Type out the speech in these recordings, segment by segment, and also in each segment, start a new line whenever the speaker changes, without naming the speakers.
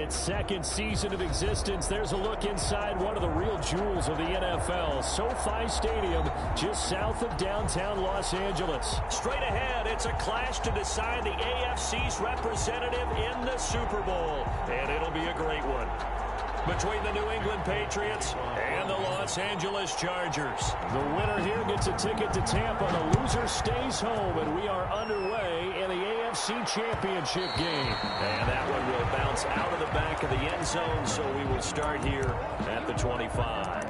its second season of existence. There's a look inside one of the real jewels of the NFL. SoFi Stadium, just south of downtown Los Angeles.
Straight ahead, it's a clash to decide the AFC's representative in the Super Bowl. And it'll be a great one. Between the New England Patriots and the Los Angeles Chargers.
The winner here gets a ticket to Tampa. The loser stays home, and we are underway in the AFC Championship game.
And that one will bounce out of the back of the end zone, so we will start here at the 25.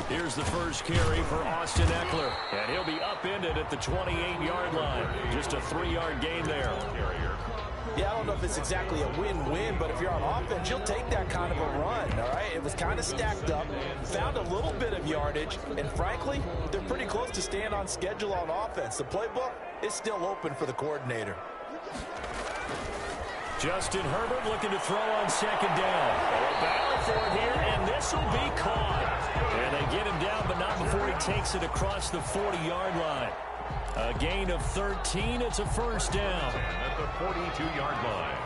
Here's the first carry for Austin Ekeler. And he'll be upended at the 28-yard line. Just a 3-yard gain there.
Yeah, I don't know if it's exactly a win-win, but if you're on offense, you'll take that kind of a run, all right? It was kind of stacked up, found a little bit of yardage, and frankly, they're pretty close to staying on schedule on offense. The playbook is still open for the coordinator.
Justin Herbert looking to throw on second down.
A battle for it here, and this will be caught.
And they get him down, but not before he takes it across the 40-yard line. A gain of 13. It's a first down.
At the 42-yard line.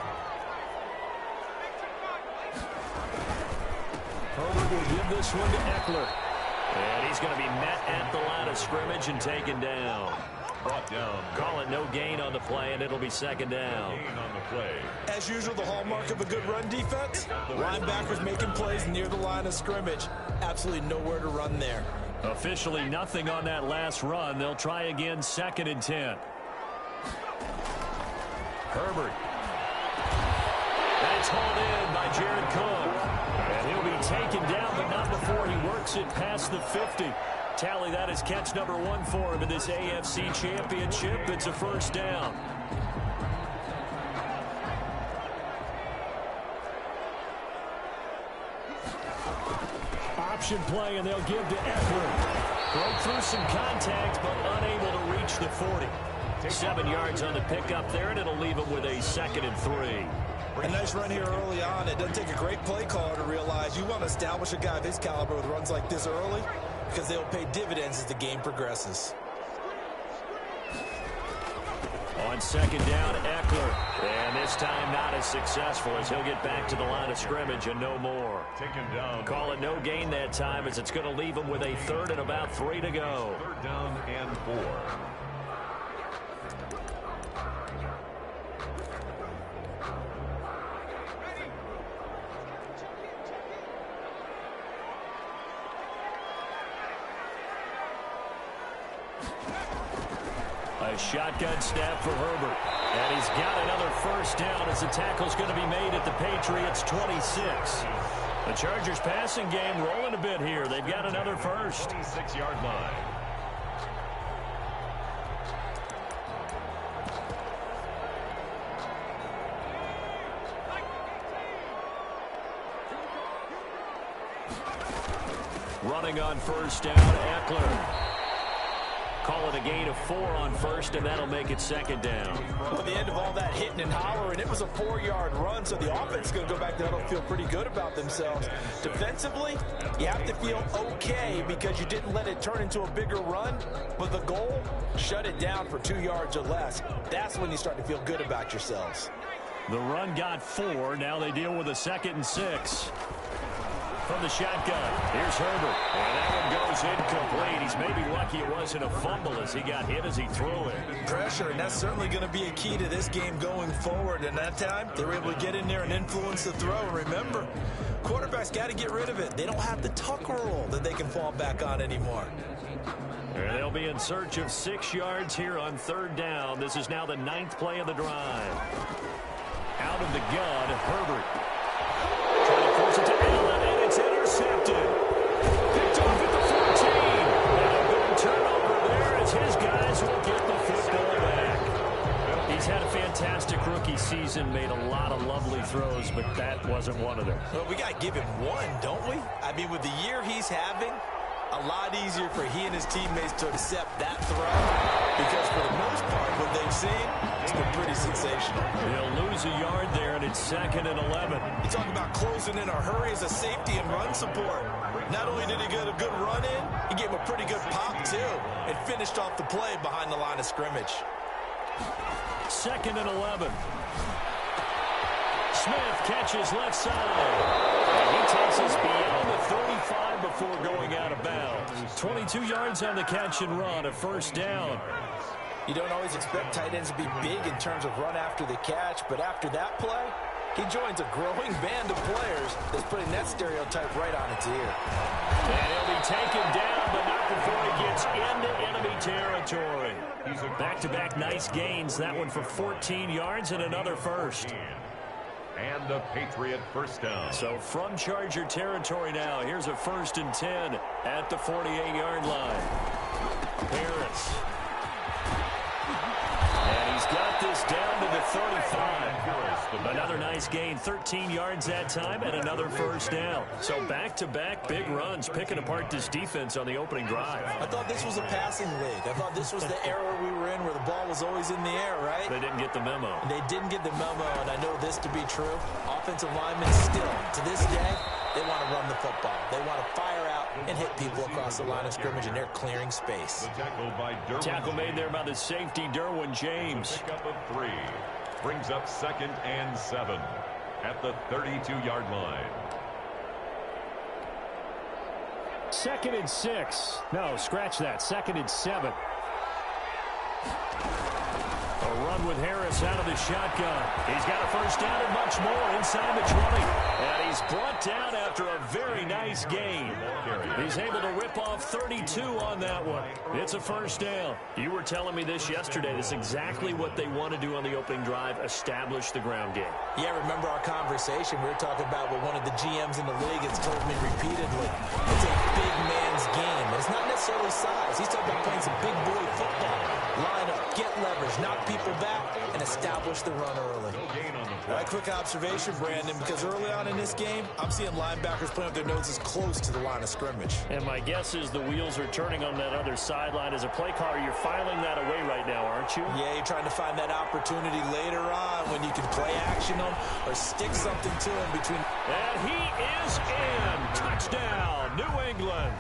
Herbert will give this one to Ekeler.
And he's going to be met at the line of scrimmage and taken down.
Brought down.
Call it no gain on the play, and it'll be second down.
Gain on the play.
As usual, the hallmark of a good run defense, linebackers making plays near the line of scrimmage. Absolutely nowhere to run there.
Officially nothing on that last run. They'll try again, 2nd and 10. Herbert.
And it's hauled in by Jared Cook.
And he'll be taken down, but not before he works it past the 50. Tally that is catch number 1 for him in this AFC Championship. It's a first down. Option play, and they'll give to Ekeler. Broke through some contact, but unable to reach the 40.
7 yards on the pickup there, and it'll leave him with a 2nd and 3.
A nice run here early on. It doesn't take a great play caller to realize you want to establish a guy of his caliber with runs like this early, because they'll pay dividends as the game progresses.
On second down, Ekeler. And this time not as successful as he'll get back to the line of scrimmage and no more.
Taken down.
Call it no gain that time as it's going to leave him with a 3rd and about 3 to go.
3rd down and 4.
A shotgun snap for Herbert. And he's got another first down as the tackle's going to be made at the Patriots' 26. The Chargers passing game rolling a bit here. They've got another first.
26-yard line.
Running on first down, Ekeler. Call it a gain of 4 on first, and that'll make it 2nd down.
Well, at the end of all that hitting and hollering, it was a 4-yard run, so the offense is going to go back there and feel pretty good about themselves. Defensively, you have to feel okay because you didn't let it turn into a bigger run, but the goal, shut it down for 2 yards or less. That's when you start to feel good about yourselves.
The run got 4. Now they deal with a 2nd and 6. From the shotgun, here's Herbert. And that one goes incomplete. He's maybe lucky it wasn't a fumble as he got hit as he threw it.
Pressure, and that's certainly going to be a key to this game going forward. And that time, they were able to get in there and influence the throw. And remember, quarterbacks got to get rid of it. They don't have the tuck rule that they can fall back on anymore.
And they'll be in search of 6 yards here on 3rd down. This is now the 9th play of the drive. Out of the gun, Herbert. Trying to force it to Allen, and it's intercepted. Picked off at the 14. And a big turnover there as his guys will get the football back. He's had a fantastic rookie season, made a lot of lovely throws, but that wasn't one of them.
Well, we got to give him one, don't we? I mean, with the year he's having, a lot easier for he and his teammates to accept that throw because for the most part, what they've seen, it's been pretty sensational.
They'll lose a yard there, and it's 2nd and 11.
You talk about closing in a hurry as a safety and run support. Not only did he get a good run in, he gave him a pretty good pop, too, and finished off the play behind the line of scrimmage.
2nd and 11. Smith catches left side. And he takes us beyond the 35 before going out of bounds. 22 yards on the catch and run, a 1st down.
You don't always expect tight ends to be big in terms of run after the catch, but after that play, he joins a growing band of players that's putting that stereotype right on its ear.
And he'll be taken down, but not before he gets into enemy territory. Back-to-back nice gains. That one for 14 yards and another 1st.
And a Patriot 1st down.
So from Charger territory now, here's a 1st and 10 at the 48-yard line. Harris. And he's got this down to the 35. Another nice gain, 13 yards that time, and another 1st down. So back-to-back big runs, picking apart this defense on the opening drive.
I thought this was a passing league. I thought this was the era we were in where the ball was always in the air, right?
They didn't get the memo.
They didn't get the memo, and I know this to be true. Offensive linemen still, to this day, they want to run the football. They want to fire out and hit people across the line of scrimmage, and they're clearing space.
The tackle by Derwin.
Tackle made there by the safety, Derwin James.
Pickup of 3. Brings up 2nd and 7 at the 32-yard line.
2nd and 6. No, scratch that. 2nd and 7. A run with Harris out of the shotgun. He's got a 1st down and much more inside the 20. And he's brought down after a very nice gain. He's able to rip off 32 on that one. It's a 1st down. You were telling me this yesterday. This is exactly what they want to do on the opening drive, establish the ground game.
Yeah, remember our conversation. We were talking about what one of the GMs in the league has told me repeatedly. It's a big man's game. It's not necessarily size. He's talking about playing some big boy football. Line up, get leverage, knock people back, and establish the run early. All right, quick observation, Brandon, because early on in this game, I'm seeing linebackers putting up their noses close to the line of scrimmage.
And my guess is the wheels are turning on that other sideline. As a play caller, you're filing that away right now, aren't you?
Yeah, you're trying to find that opportunity later on when you can play action them or stick something to him between.
And he is in. Touchdown, New England.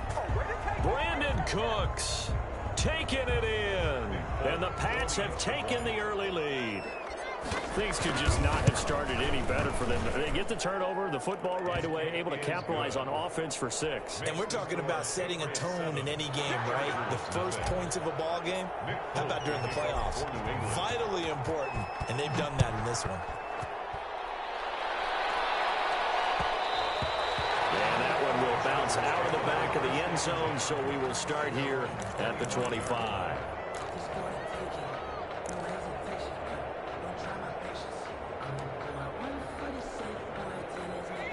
Brandon Cooks taking it in. And the Pats have taken the early lead. Things could just not have started any better for them. They get the turnover, the football right away, able to capitalize on offense for 6.
And we're talking about setting a tone in any game, right? The first points of a ball game, how about during the playoffs? Vitally important, and they've done that in this one.
And that one will bounce out of the back of the end zone, so we will start here at the 25.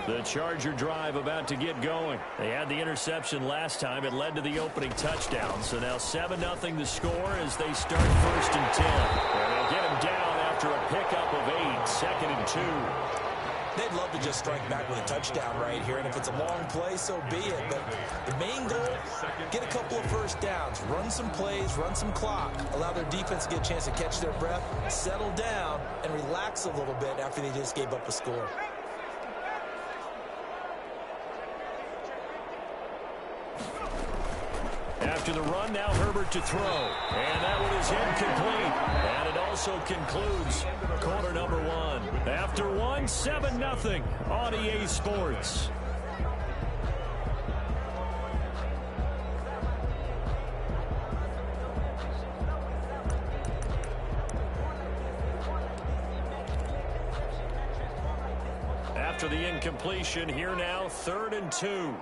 The Charger drive about to get going. They had the interception last time. It led to the opening touchdown. So now 7-0 the score as they start 1st and 10. And they'll get him down after a pickup of 8, 2nd and 2.
They'd love to just strike back with a touchdown right here, and if it's a long play, so be it. But the main goal, get a couple of 1st downs, run some plays, run some clock, allow their defense to get a chance to catch their breath, settle down, and relax a little bit after they just gave up a score.
After the run, now Herbert to throw. And that one is incomplete. And it also concludes quarter number 1. After 1, 7-0 on EA Sports. After the incompletion, here now, 3rd and 2.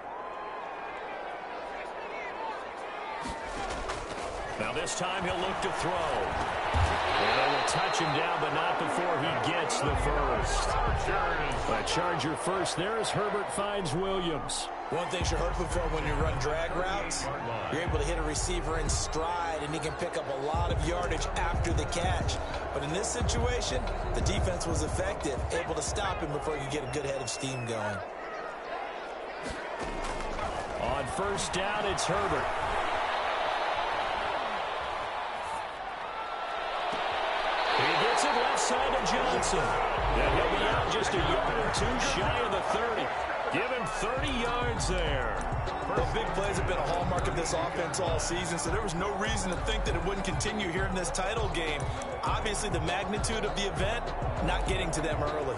Now this time he'll look to throw. And they will touch him down, but not before he gets the first. A Charger first there as Herbert finds Williams.
One thing you're hoping for when you run drag routes, you're able to hit a receiver in stride, and he can pick up a lot of yardage after the catch. But in this situation, the defense was effective, able to stop him before you get a good head of steam going.
On 1st down, it's Herbert.
Gets it left side to Johnson. And he'll be out just a yard or two shy of the 30. Give him 30 yards there.
Well, big plays have been a hallmark of this offense all season, so there was no reason to think that it wouldn't continue here in this title game. Obviously, the magnitude of the event, not getting to them early.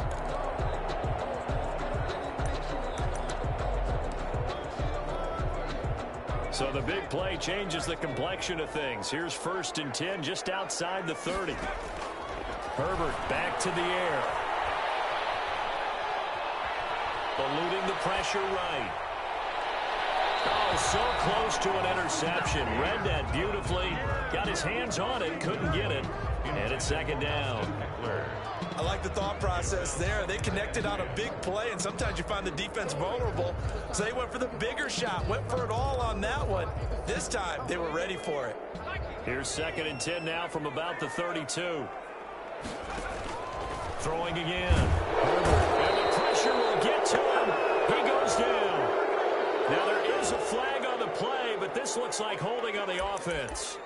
So the big play changes the complexion of things. Here's 1st and 10 just outside the 30. Herbert back to the air. Eluding the pressure right. Oh, so close to an interception. Read that beautifully. Got his hands on it, couldn't get it. And it's 2nd down.
I like the thought process there. They connected on a big play, and sometimes you find the defense vulnerable. So they went for the bigger shot, went for it all on that one. This time, they were ready for it.
Here's 2nd and 10 now from about the 32. Throwing again. And the pressure will get to him. He goes down. Now there is a flag on the play, but this looks like holding on the offense.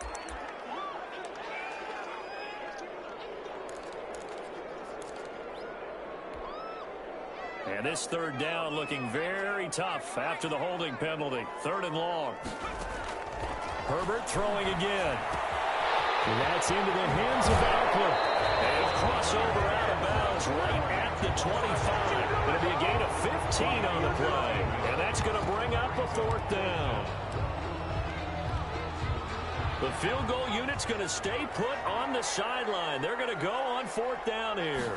And this 3rd down looking very tough after the holding penalty. 3rd and long. Herbert throwing again. And that's into the hands of Eckler. And a crossover out of bounds right at the 25. It'll be a gain of 15 on the play. And that's going to bring up a 4th down. The field goal unit's going to stay put on the sideline. They're going to go on 4th down here.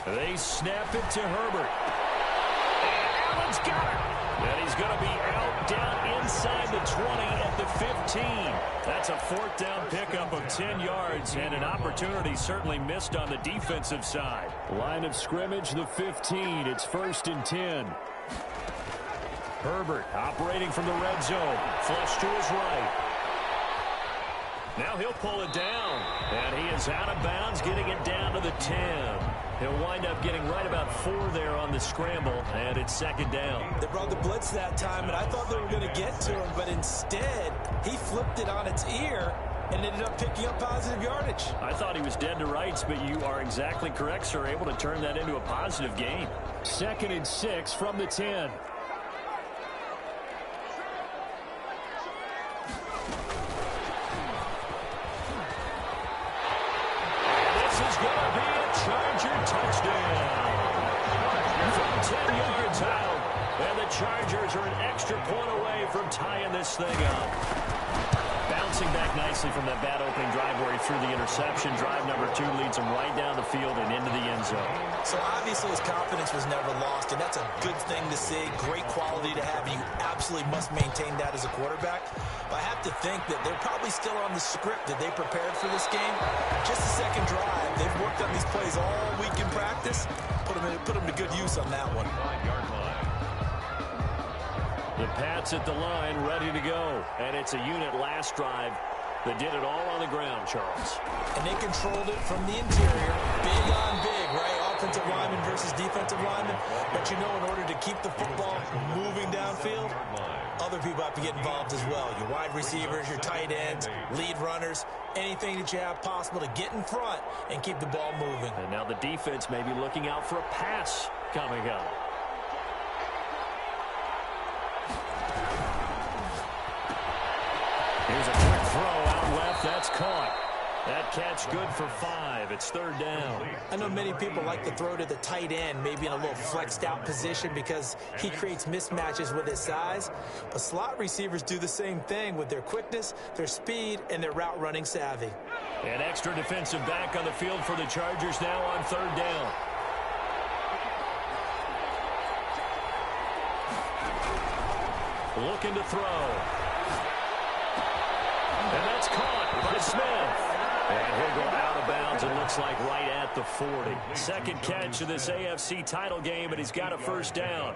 They snap it to Herbert. And Allen's got it. And he's going to be out down inside the 20 at the 15. That's a 4th down pickup of 10 yards and an opportunity certainly missed on the defensive side. Line of scrimmage, the 15. It's 1st and 10. Herbert operating from the red zone. Flush to his right. Now he'll pull it down. And he is out of bounds, getting it down to the 10. He'll wind up getting right about 4 there on the scramble, and it's 2nd down.
They brought the blitz that time, and I thought they were going to get to him, but instead, he flipped it on its ear and ended up picking up positive yardage.
I thought he was dead to rights, but you are exactly correct, sir. Able to turn that into a positive gain. 2nd and 6 from the 10. Touchdown. From 10 yards out. And the Chargers are an extra point away from tying this thing up. Bouncing back nicely from that bad opening drive where he threw the interception. Drive number 2 leads him right down the field and into the end zone.
So obviously his confidence was never lost, and that's a good thing to see. Great quality to have, and you absolutely must maintain that as a quarterback. But I have to think that they're probably still on the script that they prepared for this game. Just the 2nd drive. They've worked on these plays all week in practice. Put them to good use on that one.
The Pats at the line, ready to go. And it's a unit last drive that did it all on the ground, Charles.
And they controlled it from the interior. Big on big, right? Offensive lineman versus defensive lineman. But you know, in order to keep the football moving downfield, other people have to get involved as well. Your wide receivers, your tight ends, lead runners, anything that you have possible to get in front and keep the ball moving.
And now the defense may be looking out for a pass coming up. Here's a quick throw out left. That's caught. That catch good for 5. It's 3rd down.
I know many people like to throw to the tight end, maybe in a little flexed out position because he creates mismatches with his size. But slot receivers do the same thing with their quickness, their speed, and their route running savvy.
An extra defensive back on the field for the Chargers now on 3rd down. Looking to throw. And that's caught by Smith. And he'll go out of bounds, it looks like right at the 40. 2nd catch of this AFC title game, and he's got a 1st down.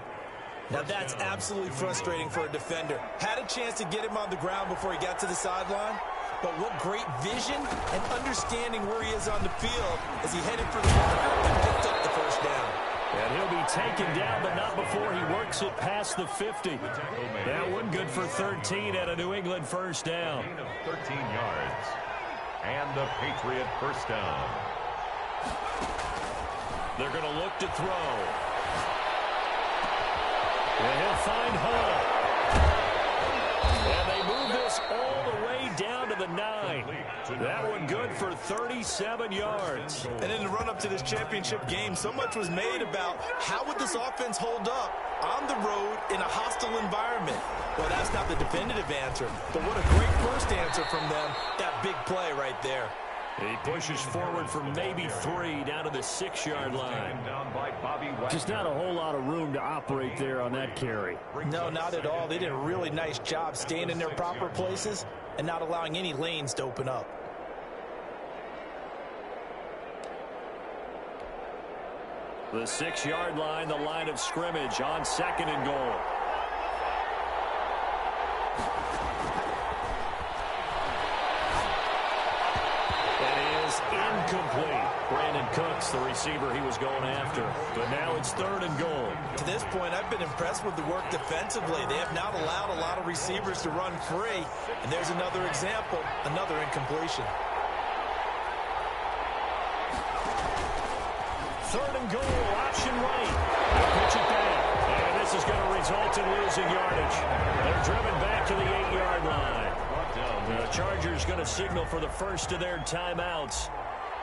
Now that's absolutely frustrating for a defender. Had a chance to get him on the ground before he got to the sideline, but what great vision and understanding where he is on the field as he headed for the marker and picked up the 1st down.
And he'll be taken down, but not before he works it past the 50. That one good for 13 at a New England 1st down.
13 yards. And the Patriot 1st down.
They're going to look to throw. And he'll find Hall. And they move this all the way down to the 9. That one good for 37 yards.
And in the run-up to this championship game, so much was made about how would this offense hold up on the road in a hostile environment. Well, that's not the definitive answer, but what a great first answer from them. That big play right there.
He pushes forward for maybe 3 down to the 6-yard line.
Just not a whole lot of room to operate there on that carry.
No, not at all. They did a really nice job staying in their proper places and not allowing any lanes to open up.
The 6-yard line, the line of scrimmage on 2nd and goal. Incomplete. Brandon Cooks, the receiver he was going after. But now it's 3rd and goal.
To this point, I've been impressed with the work defensively. They have not allowed a lot of receivers to run free. And there's another example, another incompletion.
3rd and goal, option right. They'll pitch it back. And this is going to result in losing yardage. They're driven back to the 8-yard line. The Chargers going to signal for the first of their timeouts.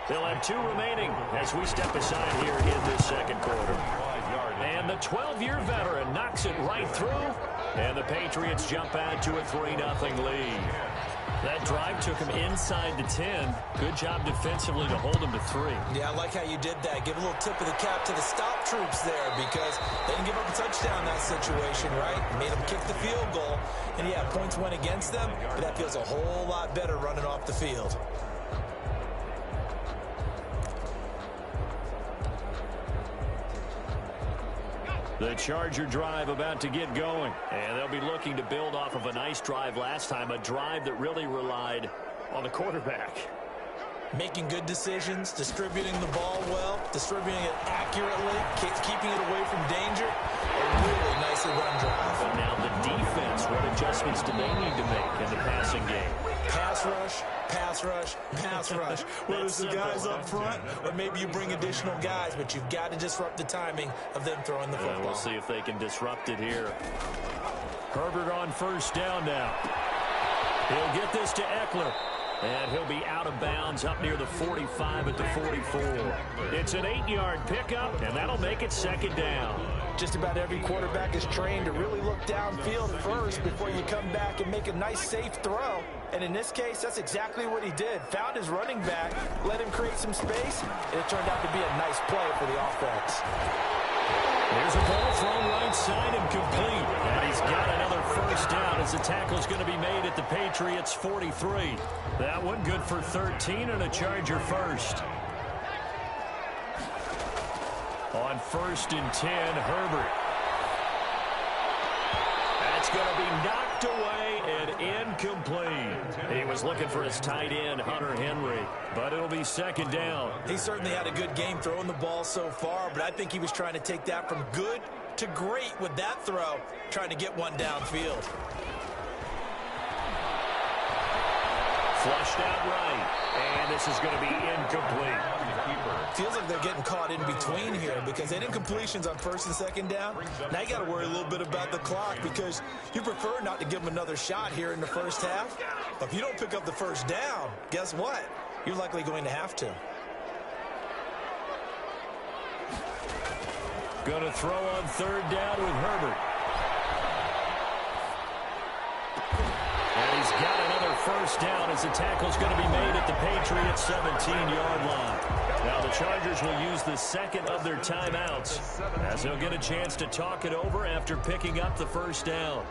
They'll have 2 remaining as we step aside here in this second quarter. And the 12-year veteran knocks it right through. And the Patriots jump out to a 3-0 lead. That drive took him inside the 10. Good job defensively to hold him to 3.
Yeah, I like how you did that. Give a little tip of the cap to the stop troops there because they didn't give up a touchdown in that situation, right? Made them kick the field goal. And, yeah, points went against them, but that feels a whole lot better running off the field.
The Charger drive about to get going. And they'll be looking to build off of a nice drive last time, a drive that really relied on the quarterback.
Making good decisions, distributing the ball well, distributing it accurately, keeping it away from danger. A really nicely run drive.
But now the defense, what adjustments do they need to make in the passing game?
Pass rush, pass rush, pass rush. Whether it's the guys up front or maybe you bring additional guys, but you've got to disrupt the timing of them throwing the football.
We'll see if they can disrupt it here. Herbert on 1st down now. He'll get this to Eckler. And he'll be out of bounds up near the 45 at the 44. It's an 8-yard pickup, and that'll make it 2nd down.
Just about every quarterback is trained to really look downfield first before you come back and make a nice, safe throw. And in this case, that's exactly what he did. Found his running back, let him create some space, and it turned out to be a nice play for the offense.
There's a ball thrown right side and complete. And he's got another 1st down as the tackle's going to be made at the Patriots' 43. That one good for 13 and a Charger first. On 1st and 10, Herbert. That's going to be knocked away and incomplete. He was looking for his tight end, Hunter Henry, but it'll be 2nd down.
He certainly had a good game throwing the ball so far, but I think he was trying to take that from good to great with that throw, trying to get one downfield.
Flushed out right, and this is going to be incomplete.
Feels like they're getting caught in between here because they did completions on 1st and 2nd down. Now you got to worry a little bit about the clock because you prefer not to give them another shot here in the 1st half. But if you don't pick up the 1st down, guess what? You're likely going to have to.
Going to throw on 3rd down with Herbert. And he's got another 1st down as the tackle's going to be made at the Patriots' 17-yard line. Now the Chargers will use the 2nd of their timeouts as they'll get a chance to talk it over after picking up the 1st down.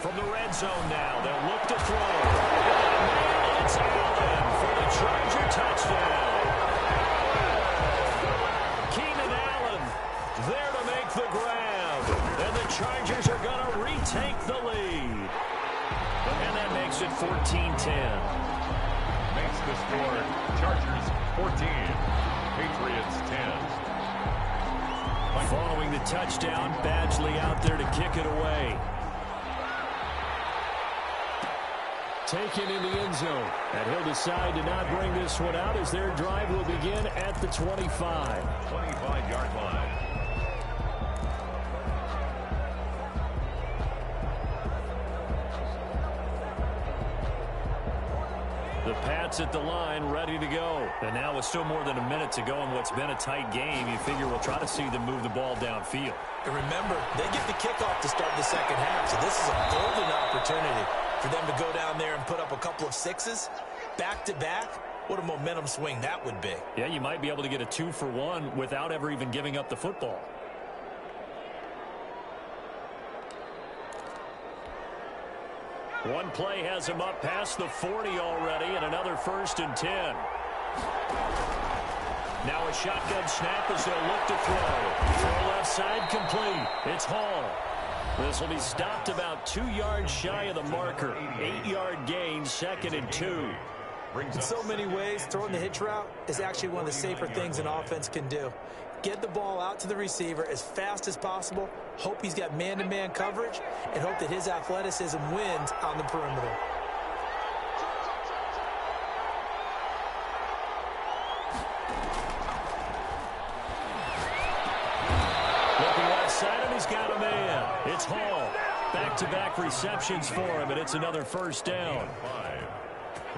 From the red zone now, they'll look to throw. And it's Allen for the Charger touchdown. Keenan Allen there to make the grab. And the Chargers are going to retake the lead. And that makes it 14-10.
Makes the score Chargers 14. Patriots 10.
Following the touchdown, Badgley out there to kick it away. Taken in the end zone. And he'll decide to not bring this one out as their drive will begin at the 25.
25-yard line.
The Pats at the line, ready to go. And now with still more than a minute to go in what's been a tight game, you figure we'll try to see them move the ball downfield.
And remember, they get the kickoff to start the second half, so this is a golden opportunity for them to go down there and put up a couple of sixes back-to-back. What a momentum swing that would be.
Yeah, you might be able to get a 2-for-1 without ever even giving up the football. One play has him up past the 40 already, and another 1st and 10. Now a shotgun snap as they'll look to throw. Throw left side complete. It's Hall. This will be stopped about 2 yards shy of the marker. 8-yard gain, 2nd and 2.
In so many ways, throwing the hitch route is actually one of the safer things an offense can do. Get the ball out to the receiver as fast as possible, hope he's got man-to-man coverage, and hope that his athleticism wins on the perimeter.
Looking left side, and he's got a man. It's Hall. Back-to-back receptions for him, and it's another 1st down.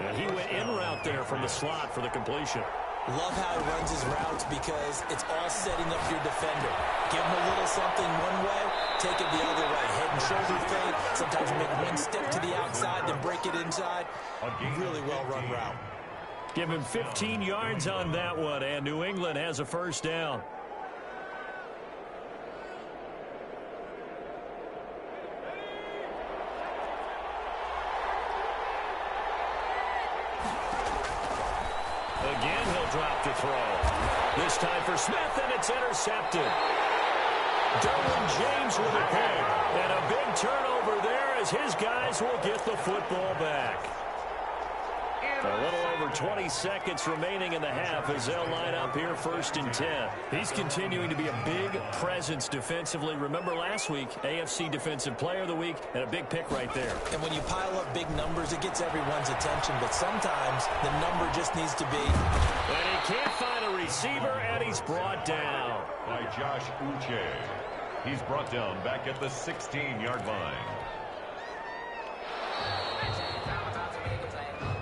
And he went in route there from the slot for the completion.
Love how he runs his routes because it's all setting up your defender. Give him a little something one way, take it the other way. Head and shoulder fade. Sometimes you make one step to the outside, then break it inside. Really well-run route.
Give him 15 yards on that one, and New England has a 1st down. Again, he'll drop to throw. This time for Smith, and it's intercepted. Derwin James with a pick. And a big turnover there as his guys will get the football back. A little over 20 seconds remaining in the half as they'll line up here 1st and 10. He's continuing to be a big presence defensively. Remember last week, AFC Defensive Player of the Week, and a big pick right there.
And when you pile up big numbers, it gets everyone's attention, but sometimes the number just needs to be.
And he can't find a receiver, and he's brought down.
By Josh Uche. He's brought down back at the 16-yard line.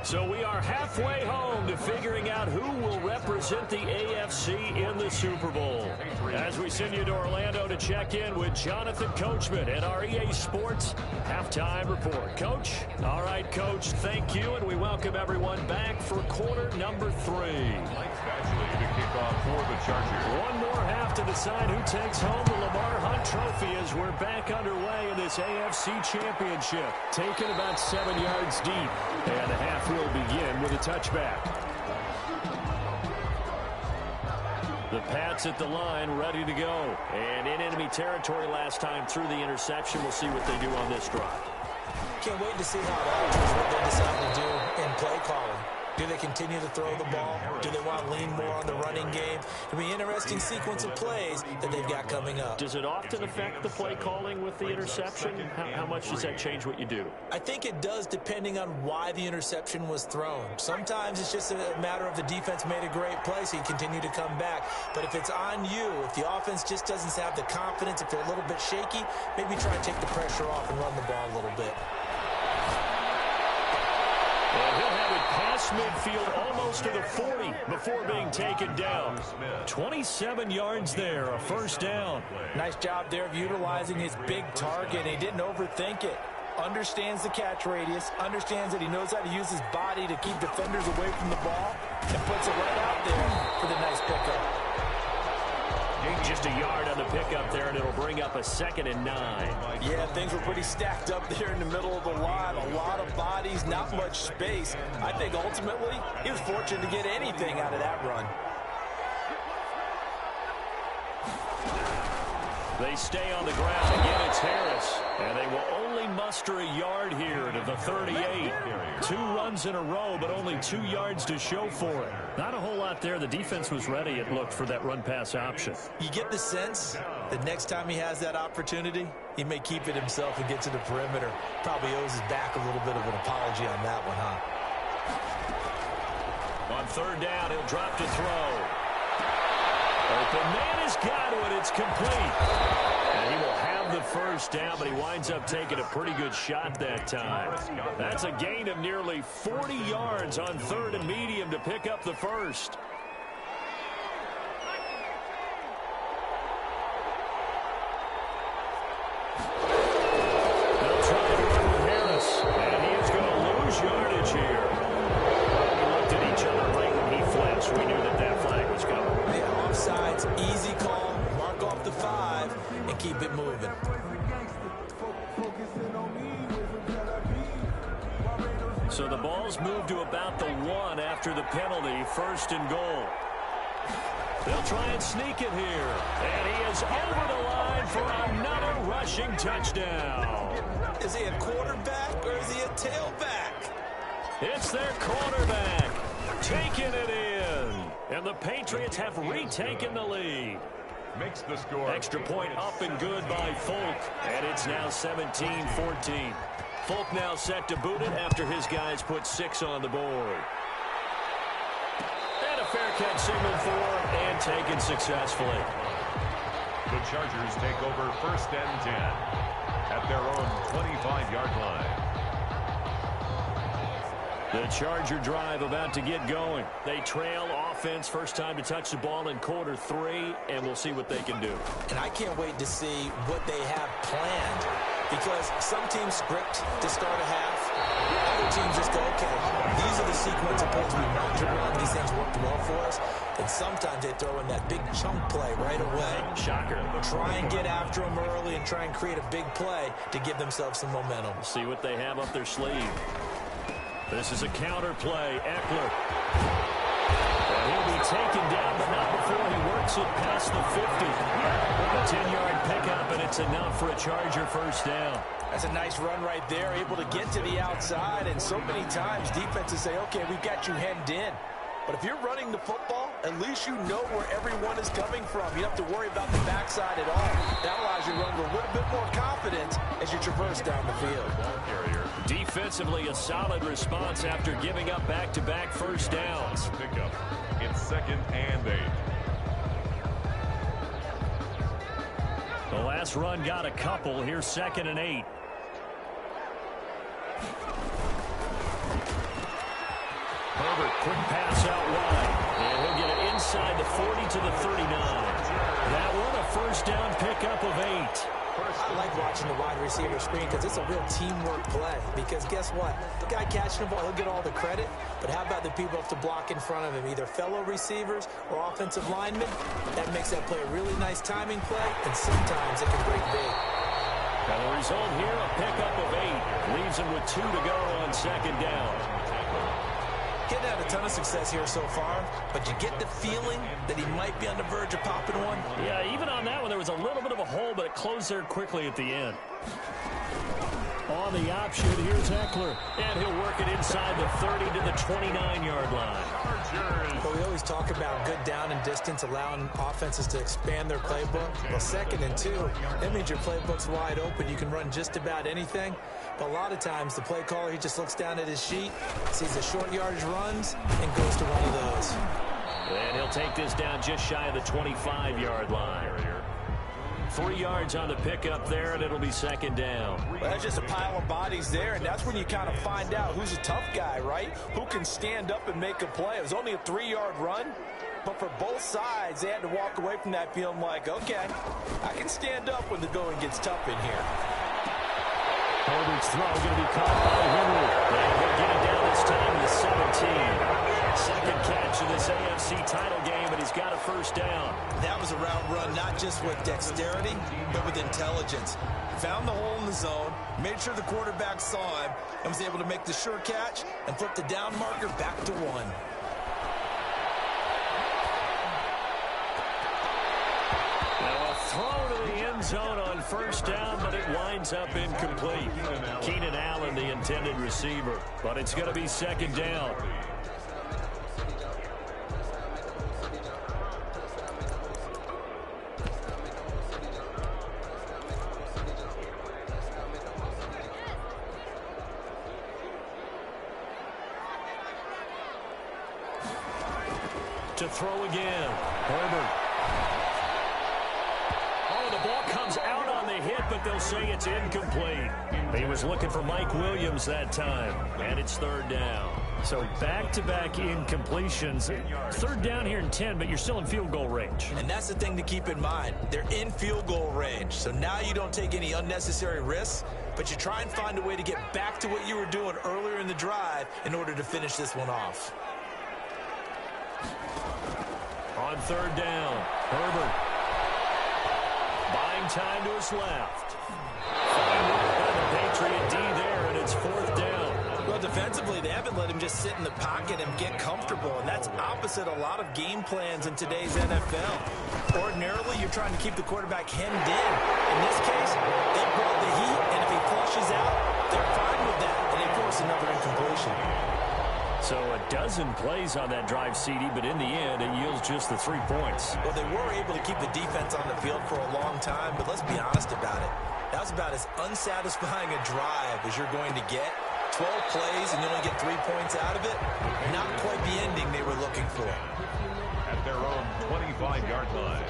So we are halfway home to figuring out who will represent the AFC in the Super Bowl. As we send you to Orlando to check in with Jonathan Coachman at our EA Sports Halftime Report. Coach? All right, Coach, thank you, and we welcome everyone back for quarter number 3.
Mike Badgley to kick off for the Chargers.
One more half to decide who takes home the Lamar Hunt Trophy as we're back underway in this AFC Championship. Taken about 7 yards deep, and the half will begin with a touchback. The Pats at the line, ready to go. And in enemy territory last time through the interception. We'll see what they do on this drive.
Can't wait to see how it alters what they decide to do in play calling. Do they continue to throw the ball? Do they want to lean more on the running game? It'll be an interesting sequence of plays that they've got coming up.
Does it often affect the play calling with the interception? How much does that change what you do?
I think it does depending on why the interception was thrown. Sometimes it's just a matter of the defense made a great play, so you continue to come back. But if it's on you, if the offense just doesn't have the confidence, if they're a little bit shaky, maybe try and take the pressure off and run the ball a little bit.
Well, he'll have it past midfield almost to the 40 before being taken down. 27 yards there, a 1st down.
Nice job there of utilizing his big target. He didn't overthink it. Understands the catch radius, understands that he knows how to use his body to keep defenders away from the ball, and puts it right out there for the nice pickup.
Just a yard on the pickup there, and it'll bring up a 2nd and 9.
Yeah, things were pretty stacked up there in the middle of the line. A lot of bodies, not much space. I think ultimately he was fortunate to get anything out of that run.
They stay on the ground. Again, it's Harris. And they will only muster a yard here to the 38. 2 runs in a row, but only 2 yards to show for it. Not a whole lot there. The defense was ready, it looked, for that run-pass option.
You get the sense that next time he has that opportunity, he may keep it himself and get to the perimeter. Probably owes his back a little bit of an apology on that one, huh?
On 3rd down, he'll drop to throw. Open man has got it. It's complete. And he will have the 1st down, but he winds up taking a pretty good shot that time. That's a gain of nearly 40 yards on 3rd and medium to pick up the 1st. They'll try to run with Harris, and he is going to lose yardage here. We looked at each other right when he flinched. We knew that that flag was coming.
Yeah, offsides, easy call, mark off the 5, and keep it moving.
So the ball's moved to about the 1 after the penalty, 1st and goal. They'll try and sneak it here. And he is over the line for another rushing touchdown.
Is he a quarterback or is he a tailback?
It's their quarterback taking it in. And the Patriots have retaken the lead.
Makes the score.
Extra point up and good by Folk. And it's now 17-14. Folk now set to boot it after his guys put 6 on the board. And a fair catch signal for and taken successfully.
The Chargers take over 1st and 10 at their own 25-yard line.
The Charger drive about to get going. They trail offense, first time to touch the ball in quarter 3, and we'll see what they can do.
And I can't wait to see what they have planned, because some teams script to start a half. Other teams just go, okay, these are the sequence of plays we want to run. These things worked well for us. And sometimes they throw in that big chunk play right away.
Shocker.
Try and get after them early and try and create a big play to give themselves some momentum.
We'll see what they have up their sleeve. This is a counter play. Eckler. And he'll be taken down, but not before he works it past the 50. A 10-yard pickup, and it's enough for a Charger 1st down.
That's a nice run right there, able to get to the outside. And so many times defenses say, okay, we've got you hemmed in. But if you're running the football, at least you know where everyone is coming from. You don't have to worry about the backside at all. That allows you to run with a little bit more confidence as you traverse down the field.
Defensively, a solid response after giving up back-to-back 1st downs.
Pickup. It's 2nd and 8.
The last run got a couple. Here's 2nd and 8. Herbert, quick pass out wide. And he'll get it inside the 40 to the 39. That one, a 1st down pickup of 8.
I like watching the wide receiver screen because it's a real teamwork play. Because guess what? The guy catching the ball, he'll get all the credit. But how about the people who have to block in front of him, either fellow receivers or offensive linemen? That makes that play a really nice timing play, and sometimes it can break big.
And the result here, a pickup of 8. Leaves him with 2 to go on 2nd down.
Getting had a ton of success here so far, but you get the feeling that he might be on the verge of popping one.
Yeah, even on that one, there was a little bit of a hole, but it closed there quickly at the end. On the option, here's Eckler. And he'll work it inside the 30 to the 29-yard line.
Well, we always talk about good down and distance, allowing offenses to expand their playbook. Well, 2nd and 2, that means your playbook's wide open. You can run just about anything. But a lot of times, the play caller, he just looks down at his sheet, sees the short yardage runs, and goes to one of those.
And he'll take this down just shy of the 25-yard line. 3 yards on the pickup there, and it'll be 2nd down.
Well, that's just a pile of bodies there, and that's when you kind of find out who's a tough guy, right? Who can stand up and make a play. It was only a 3-yard run, but for both sides, they had to walk away from that feeling like, okay, I can stand up when the going gets tough in here.
Herbert's throw going to be caught by Henry. And he'll get it down this time to the 17. 2nd catch of this AFC title game, and he's got a 1st down.
That was a route run, not just with dexterity, but with intelligence. Found the hole in the zone, made sure the quarterback saw him, and was able to make the sure catch and flip the down marker back to 1.
Now a throw to the
end zone on first down, but it winds up incomplete. Keenan Allen, the intended receiver, but it's going to be second down. To throw again. Herbert. Oh, the ball comes out on the hit, but they'll say it's incomplete. He was looking for Mike Williams that time, and it's third down.
So back-to-back incompletions. Third down here in 10, but you're still in field goal range.
And that's the thing to keep in mind. They're in field goal range. So now you don't take any unnecessary risks, but you try and find a way to get back to what you were doing earlier in the drive in order to finish this one off.
On third down, Herbert. Buying time to his left. Fine work by the Patriot D there, and it's fourth down.
Well, defensively, they haven't let him just sit in the pocket and get comfortable, and that's opposite a lot of game plans in today's NFL. Ordinarily, you're trying to keep the quarterback hemmed in. In this case, they brought the heat, and if he flushes out, they're fine with that, and they force another incompletion.
So a dozen plays on that drive, CD, but in the end, it yields just the 3 points.
Well, they were able to keep the defense on the field for a long time, but let's be honest about it. That was about as unsatisfying a drive as you're going to get. 12 plays and you only get 3 points out of it. Not quite the ending they were looking for.
At their own 25-yard line.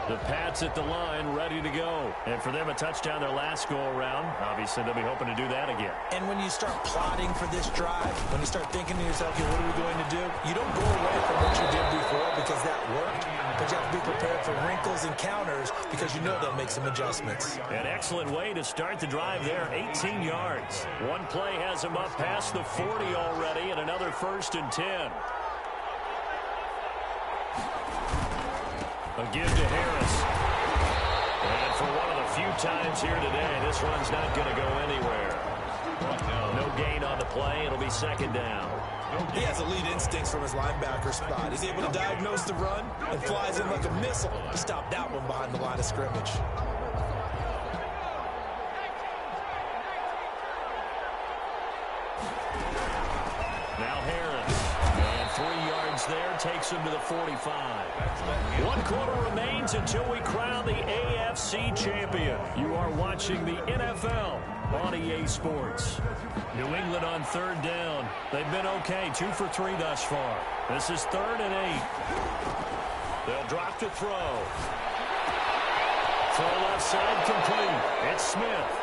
The Pats at the line, ready to go. And for them, a touchdown their last go-around. Obviously, they'll be hoping to do that again.
And when you start plotting for this drive, when you start thinking to yourself, okay, what are we going to do? You don't go away from what you did before because that worked. But you have to be prepared for wrinkles and counters because you know they'll make some adjustments.
An excellent way to start the drive there, 18 yards. One play has them up past the 40 already, and another 1st and 10. A give to Harris. And for one of the few times here today, this run's not going to go anywhere. No gain on the play. It'll be second down.
He has elite instincts from his linebacker spot. He's able to diagnose the run and flies in like a missile to stop that one behind the line of scrimmage.
Now Harris. And 3 yards there takes him to the 45. 1 quarter remains until we crown the AFC champion. You are watching the NFL on EA Sports. New England on third down. They've been okay, 2 for 3 thus far. This is 3rd and 8. They'll drop to throw. Throw left side complete. It's Smith.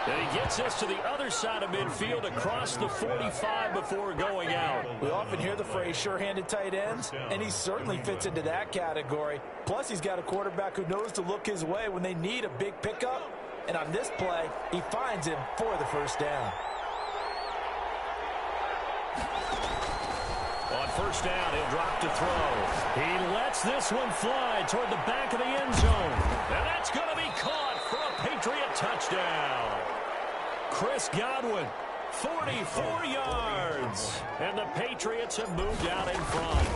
And he gets us to the other side of midfield across the 45 before going out.
We often hear the phrase sure-handed tight ends, and he certainly fits into that category. Plus, he's got a quarterback who knows to look his way when they need a big pickup. And on this play, he finds him for the first down.
On first down, he'll drop to throw. He lets this one fly toward the back of the end zone. And that's going to be caught for a Patriot touchdown. Chris Godwin, 44 yards. And the Patriots have moved out in front.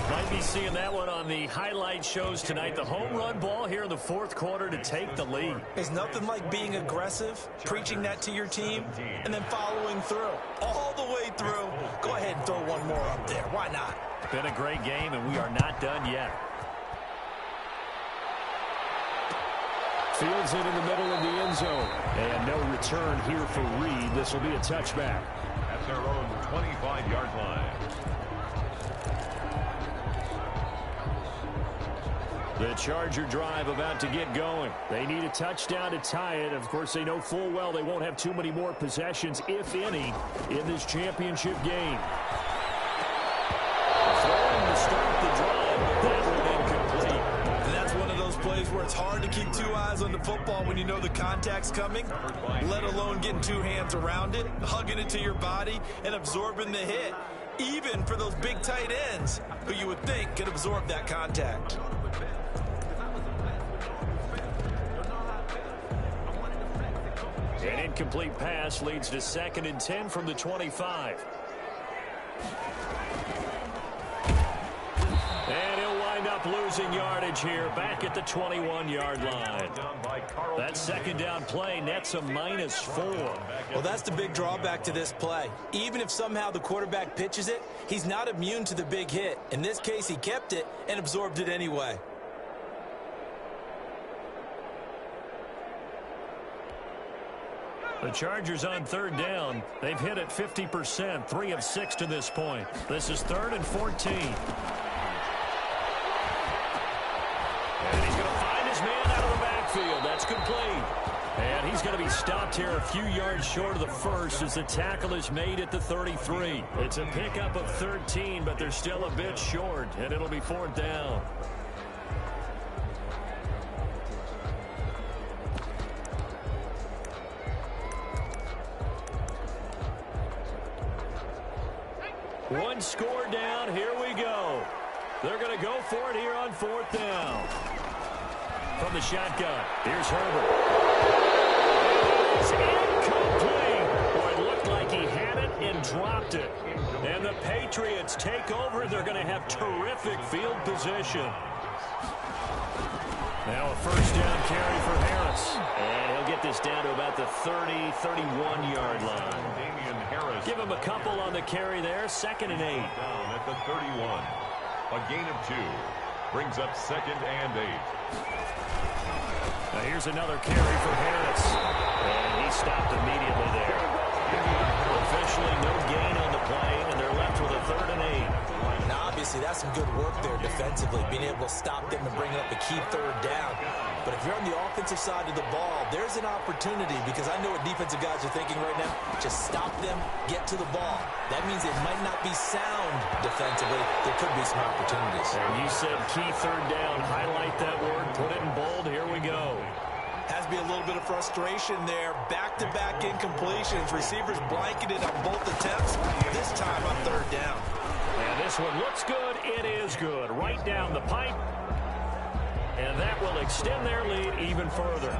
Might be seeing that one on the highlight shows tonight. The home run ball here in the 4th quarter to take the lead.
There's nothing like being aggressive, preaching that to your team, and then following through. All the way through. Go ahead and throw one more up there. Why not?
Been a great game, and we are not done yet. Fields it in the middle of the end zone. And no return here for Reed. This will be a touchback.
At their own 25-yard line.
The Charger drive about to get going. They need a touchdown to tie it. Of course, they know full well they won't have too many more possessions, if any, in this championship game. Throwing to start the drive, but that one incomplete.
And that's one of those plays where it's hard to keep 2 eyes on the football when you know the contact's coming, let alone getting 2 hands around it, hugging it to your body, and absorbing the hit, even for those big tight ends who you would think could absorb that contact.
And in incomplete pass leads to 2nd and 10 from the 25. And he'll wind up losing yardage here back at the 21-yard line. That 2nd down play nets a -4.
Well, that's the big drawback to this play. Even if somehow the quarterback pitches it, he's not immune to the big hit. In this case, he kept it and absorbed it anyway.
The Chargers on 3rd down. They've hit it 50%, 3 of 6 to this point. This is 3rd and 14. And he's going to find his man out of the backfield. That's complete. And he's going to be stopped here a few yards short of the first as the tackle is made at the 33. It's a pickup of 13, but they're still a bit short, and it'll be 4th down. One score down. Here we go. They're going to go for it here on 4th down. From the shotgun, here's Herbert. It's incomplete. Boy, it looked like he had it and dropped it. And the Patriots take over. They're going to have terrific field position. Now a 1st down carry for Harris. And he'll get this down to about the 30, 31-yard line. Give him a couple on the carry there. 2nd and 8.
Down at the 31. A gain of 2. Brings up 2nd and 8.
Now here's another carry for Harris. And he stopped immediately there. Officially no gain on the play, and they're left with a 3rd and 8.
Now, obviously, that's some good work there defensively, being able to stop them and bring up a key 3rd down. But if you're on the offensive side of the ball, there's an opportunity, because I know what defensive guys are thinking right now. Just stop them, get to the ball. That means it might not be sound defensively. There could be some opportunities.
And you said key 3rd down. Highlight that word. Put it in bold. Here we go.
Has to be a little bit of frustration there. Back-to-back incompletions. Receivers blanketed on both attempts. This time on 3rd down.
And this one looks good. It is good. Right down the pipe. And that will extend their lead even further.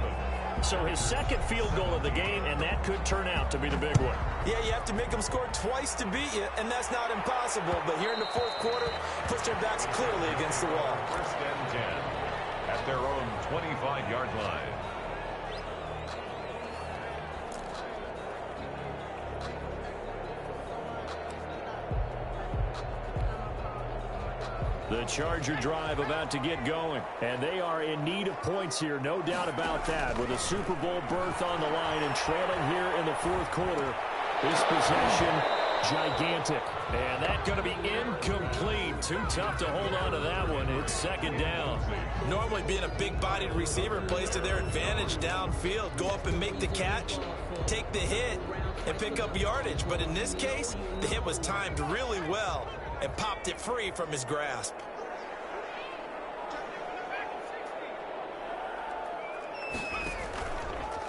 So his 2nd field goal of the game, and that could turn out to be the big one.
Yeah, you have to make them score twice to beat you, and that's not impossible. But here in the 4th quarter, push their backs clearly against the wall.
1st and 10 at their own 25-yard line.
The Charger drive about to get going, and they are in need of points here, no doubt about that, with a Super Bowl berth on the line and trailing here in the 4th quarter. This possession, gigantic, and that's going to be incomplete. Too tough to hold on to that one. It's 2nd down.
Normally being a big-bodied receiver plays to their advantage downfield. Go up and make the catch, take the hit, and pick up yardage. But in this case, the hit was timed really well and popped it free from his grasp.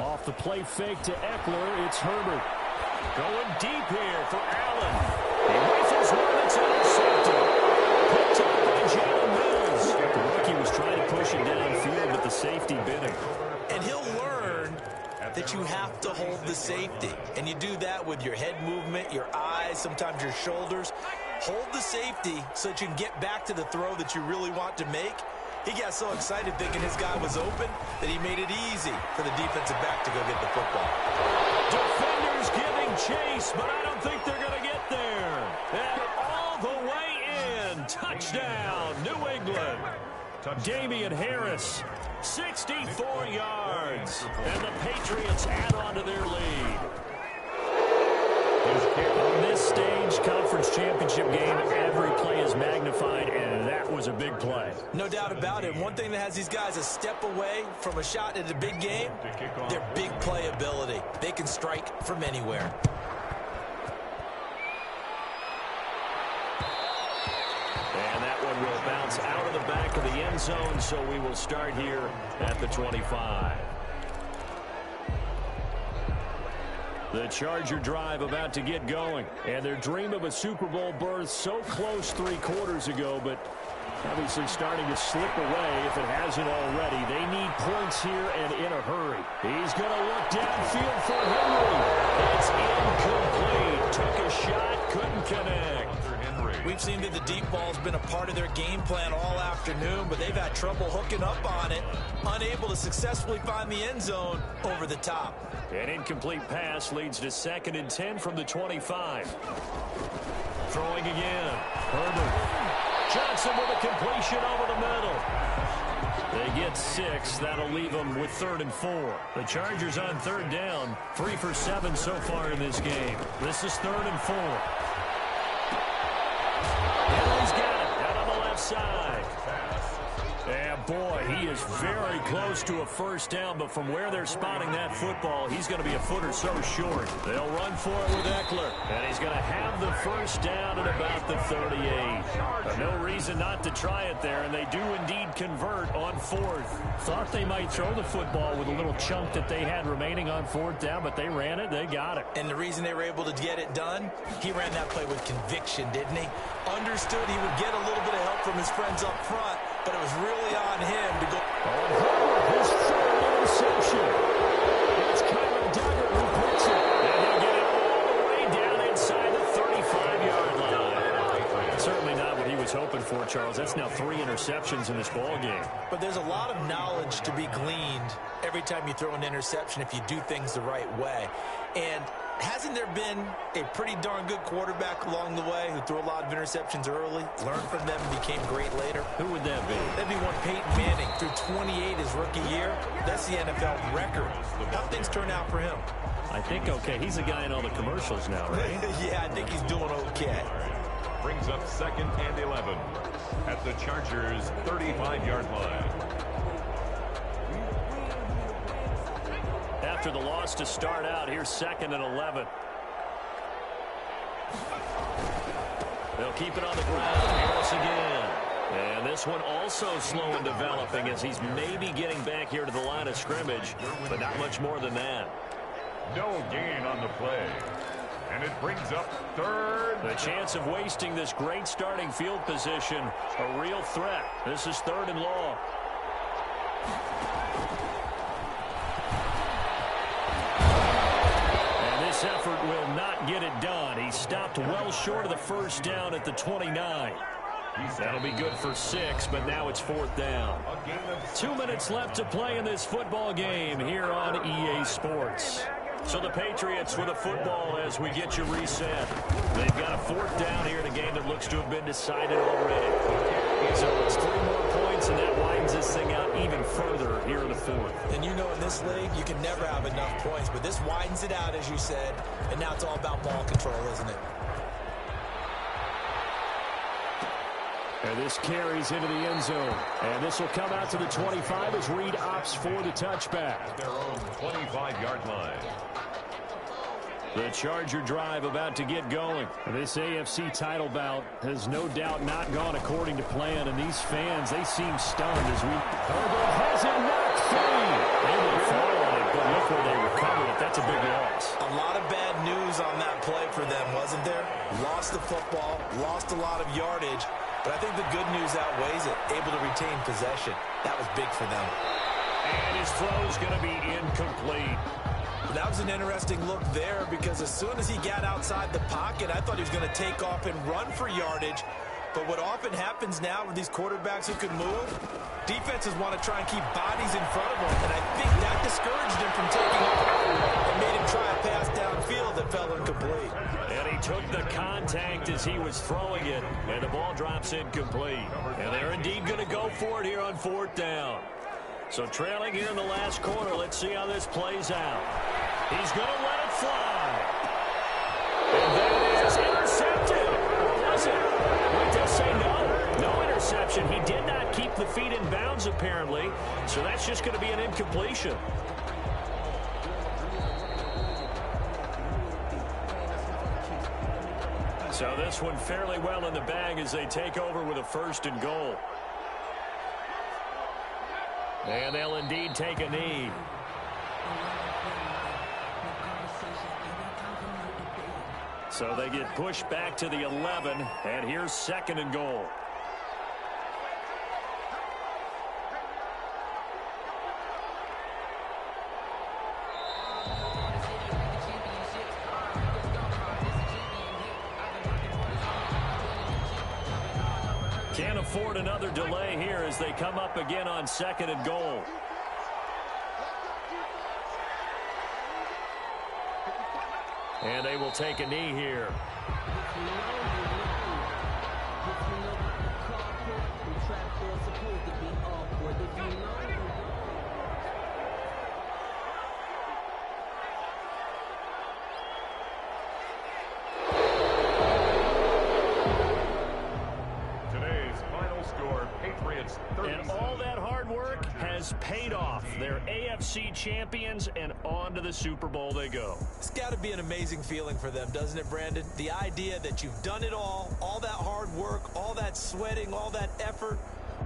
Off the play fake to Eckler, it's Herbert. Going deep here for Allen. He rifles one that's intercepted. Picked up by Jalen Mills. The rookie was trying to push it downfield, but the safety bit him.
And he'll learn that you have to hold the safety. And you do that with your head movement, your eyes, sometimes your shoulders. Hold the safety so that you can get back to the throw that you really want to make. He got so excited thinking his guy was open that he made it easy for the defensive back to go get the football.
Defenders giving chase, but I don't think they're going to get there. And all the way in. Touchdown, New England. Damian Harris, 64 yards. And the Patriots add on to their lead. On this stage, conference championship game, every play is magnified, and that was a big play.
No doubt about it. One thing that has these guys a step away from a shot at a big game, their big play ability. They can strike from anywhere.
And that one will bounce out of the back of the end zone, so we will start here at the 25. The Charger drive about to get going, and their dream of a Super Bowl berth so close 3 quarters ago, but
Obviously starting to slip away if it hasn't already. They need points here and in a hurry. He's going to look downfield for Henry. It's incomplete. Took a shot, couldn't connect.
We've seen that the deep ball's been a part of their game plan all afternoon, but they've had trouble hooking up on it, unable to successfully find the end zone over the top.
An incomplete pass leads to 2nd and 10 from the 25. Throwing again. Herbert. Johnson with a completion over the middle. They get 6. That'll leave them with 3rd and 4. The Chargers on 3rd down. 3 for 7 so far in this game. This is 3rd and 4. Henry's got it out on the left side. And boy, he is very close to a first down, but from where they're spotting that football, he's going to be a foot or so short. They'll run for it with Eckler, and he's going to have the first down at about the 38. But no reason not to try it there, and they do indeed convert on 4th. Thought they might throw the football with a little chunk that they had remaining on 4th down, but they ran it, they got it.
And the reason they were able to get it done, he ran that play with conviction, didn't he? Understood he would get a little bit of help from his friends up front, but it was really on him to go.
On Herbert, his 3rd interception. It's Kyle Duggar who puts it. And he'll get it all the way down inside the 35-yard line. Certainly not what he was hoping for, Charles. That's now 3 interceptions in this ball game.
But there's a lot of knowledge to be gleaned every time you throw an interception if you do things the right way. And hasn't there been a pretty darn good quarterback along the way who threw a lot of interceptions early, learned from them, and became great later?
Who would that be?
That'd be one Peyton Manning. Threw 28 his rookie year. That's the NFL record. How things turn out for him?
I think okay. He's the guy in all the commercials now, right?
Yeah, I think he's doing okay.
Brings up 2nd and 11 at the Chargers' 35-yard line.
After the loss to start out, here's 2nd and 11. They'll keep it on the ground. Harris again. And this one also slow in developing as he's maybe getting back here to the line of scrimmage, but not much more than that.
No gain on the play. And it brings up 3rd.
The chance of wasting this great starting field position, a real threat. This is 3rd and long. This effort will not get it done. He stopped well short of the first down at the 29. That'll be good for 6, but now it's 4th down. 2 minutes left to play in this football game here on EA Sports. So the Patriots with a football as we get you reset. They've got a 4th down here in a game that looks to have been decided already. So it's 3 more points, and that widens this thing out even further here in the 4th.
And you know in this league, you can never have enough points, but this widens it out, as you said, and now it's all about ball control, isn't it?
And this carries into the end zone. And this will come out to the 25 as Reed opts for the touchback.
At their own 25-yard line.
The Charger drive about to get going. This AFC title bout has no doubt not gone according to plan, and these fans, they seem stunned as Herbert has it knocked free. Able to fall on it, but look where they recovered it. That's a big loss.
A lot of bad news on that play for them, wasn't there? Lost the football, lost a lot of yardage, but I think the good news outweighs it. Able to retain possession. That was big for them.
And his throw is going to be incomplete.
That was an interesting look there because as soon as he got outside the pocket, I thought he was going to take off and run for yardage. But what often happens now with these quarterbacks who can move, defenses want to try and keep bodies in front of them. And I think that discouraged him from taking off and made him try a pass downfield that fell incomplete.
And he took the contact as he was throwing it, and the ball drops incomplete. And they're indeed going to go for it here on 4th down. So trailing here in the last quarter, let's see how this plays out. He's going to let it fly. And that is intercepted. Or was it? Wait, they'll say no. No interception. He did not keep the feet in bounds, apparently. So that's just going to be an incompletion. So this one fairly well in the bag as they take over with a 1st and goal. And they'll indeed take a knee. So they get pushed back to the 11, and here's 2nd and goal. afford another delay here as they come up again on 2nd and goal. And they will take a knee here. And all that hard work has paid off. They're AFC champions, and on to the Super Bowl they go.
It's got to be an amazing feeling for them, doesn't it, Brandon? The idea that you've done it all that hard work, all that sweating, all that effort,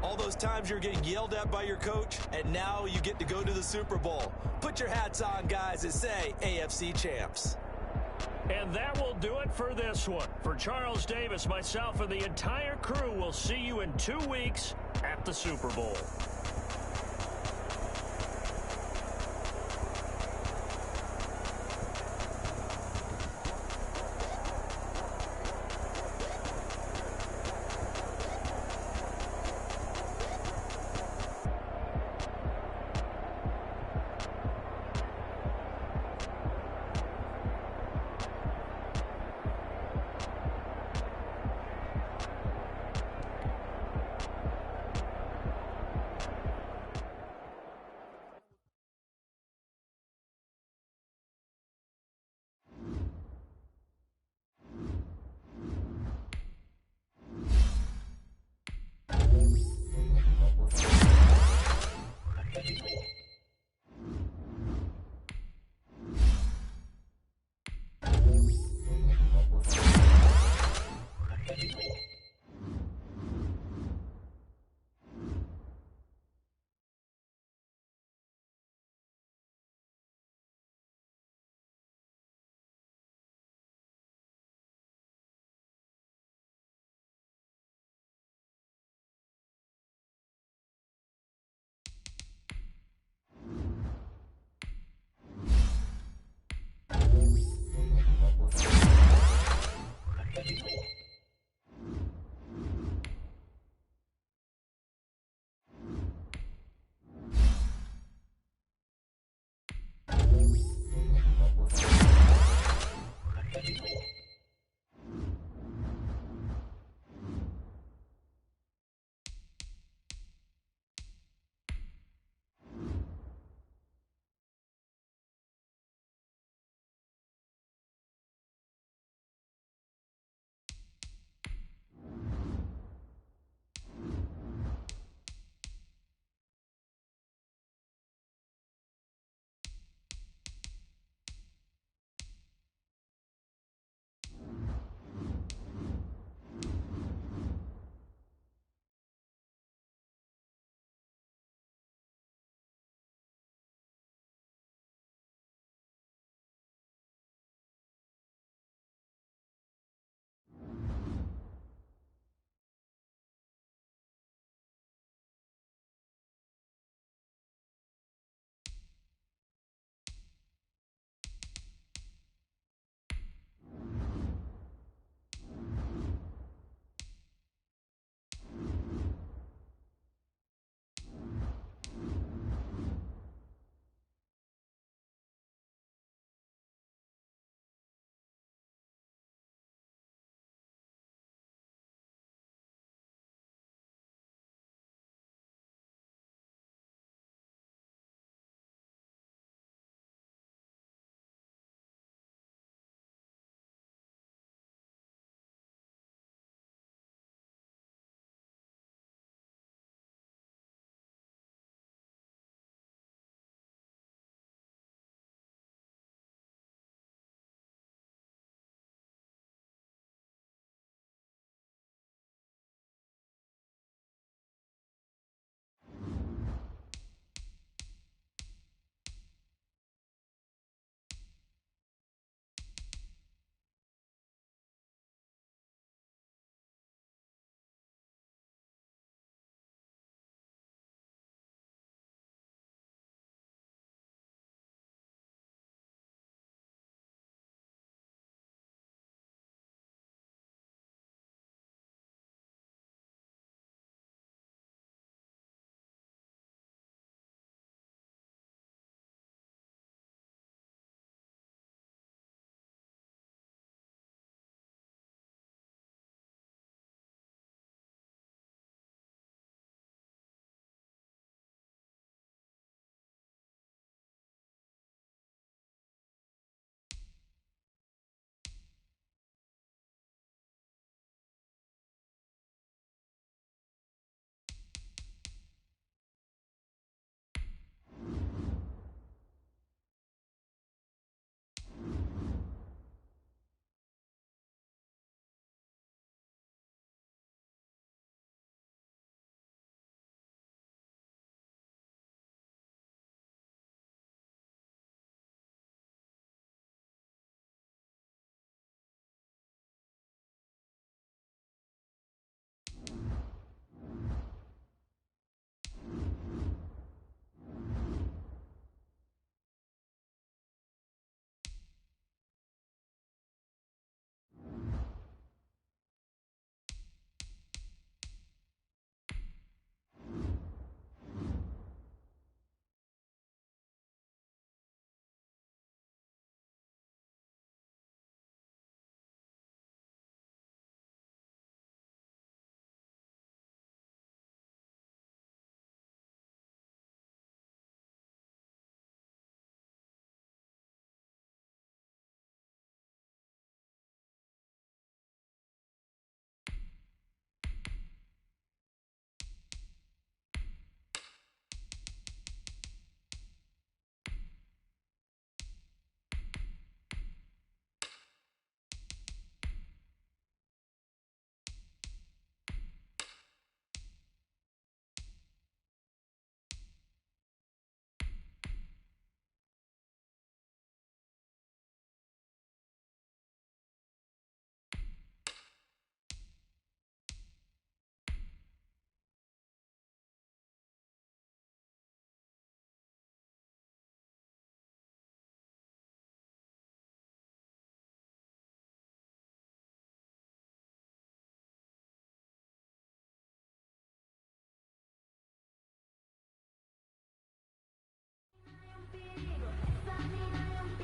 all those times you're getting yelled at by your coach, and now you get to go to the Super Bowl. Put your hats on, guys, and say AFC champs.
And that will do it for this one. For Charles Davis, myself, and the entire crew, we'll see you in 2 weeks at the Super Bowl.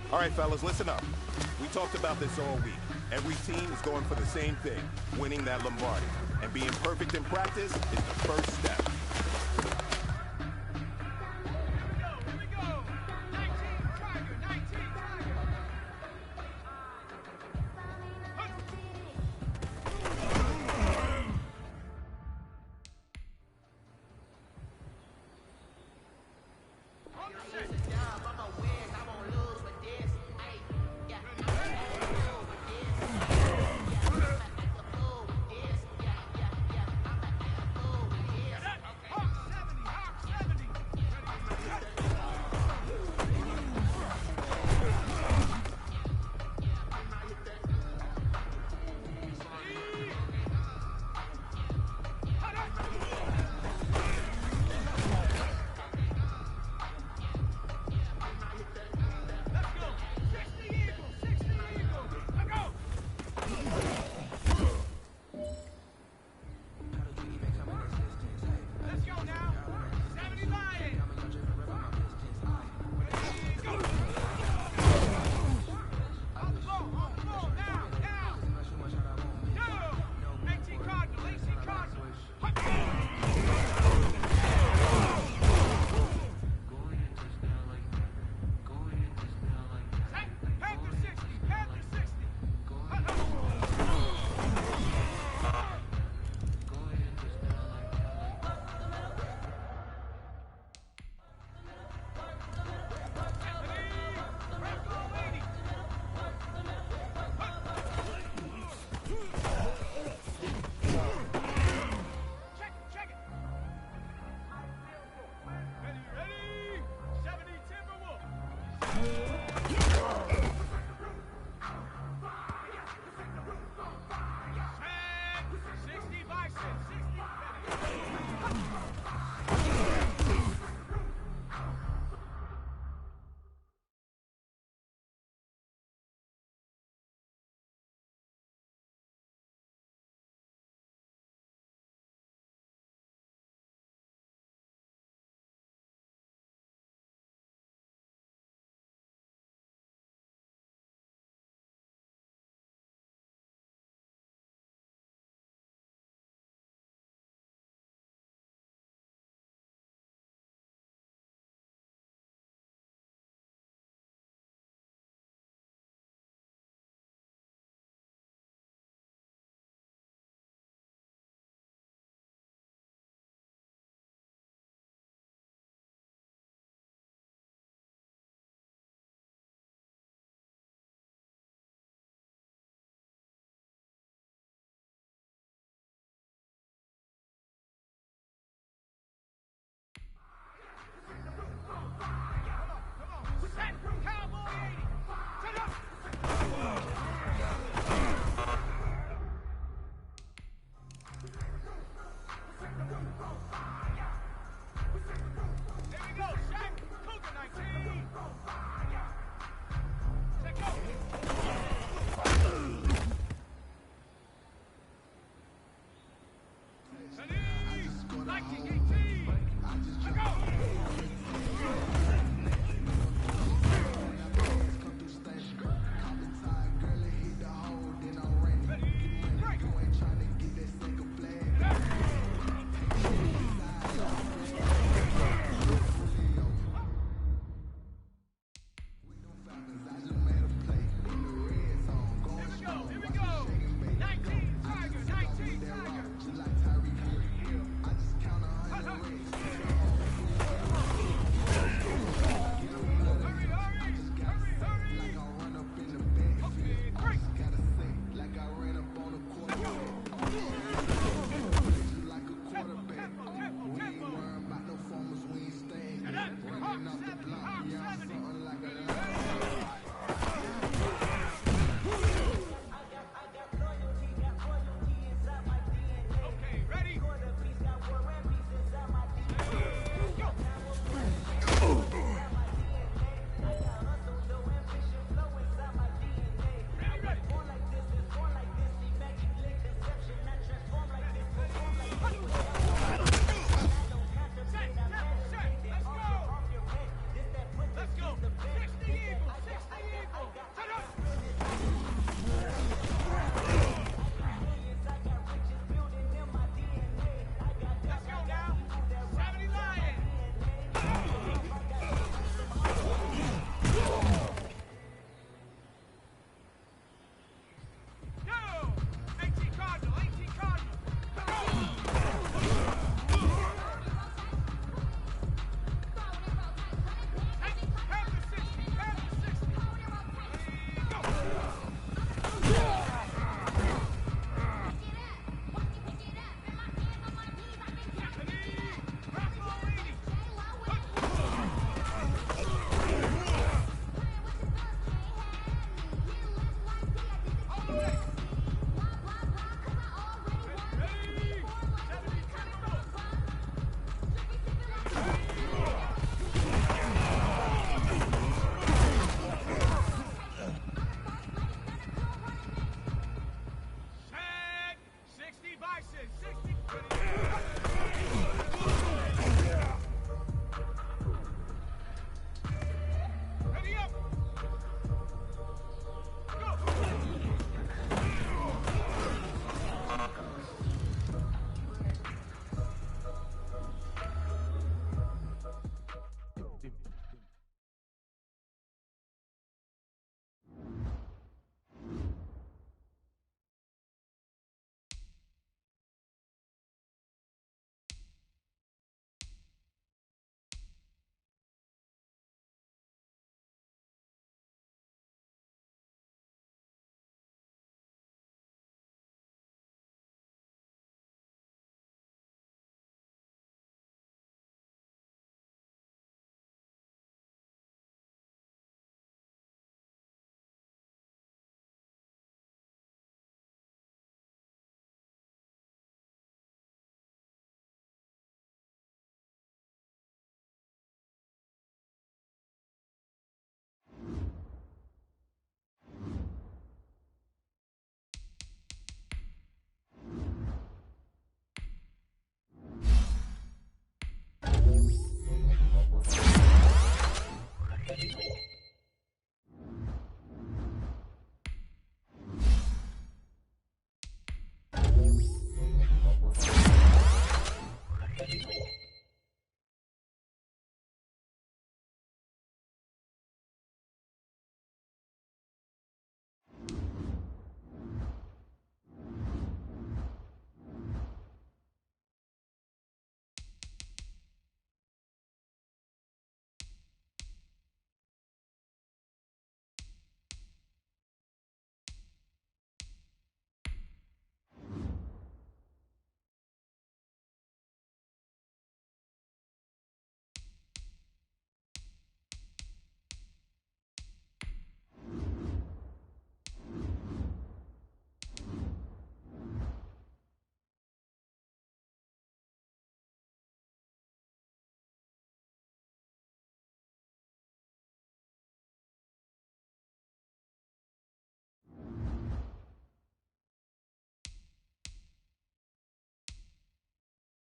All right, fellas, listen up. We talked about this all week. Every team is going for the same thing, winning that Lombardi. And being perfect in practice is the first step.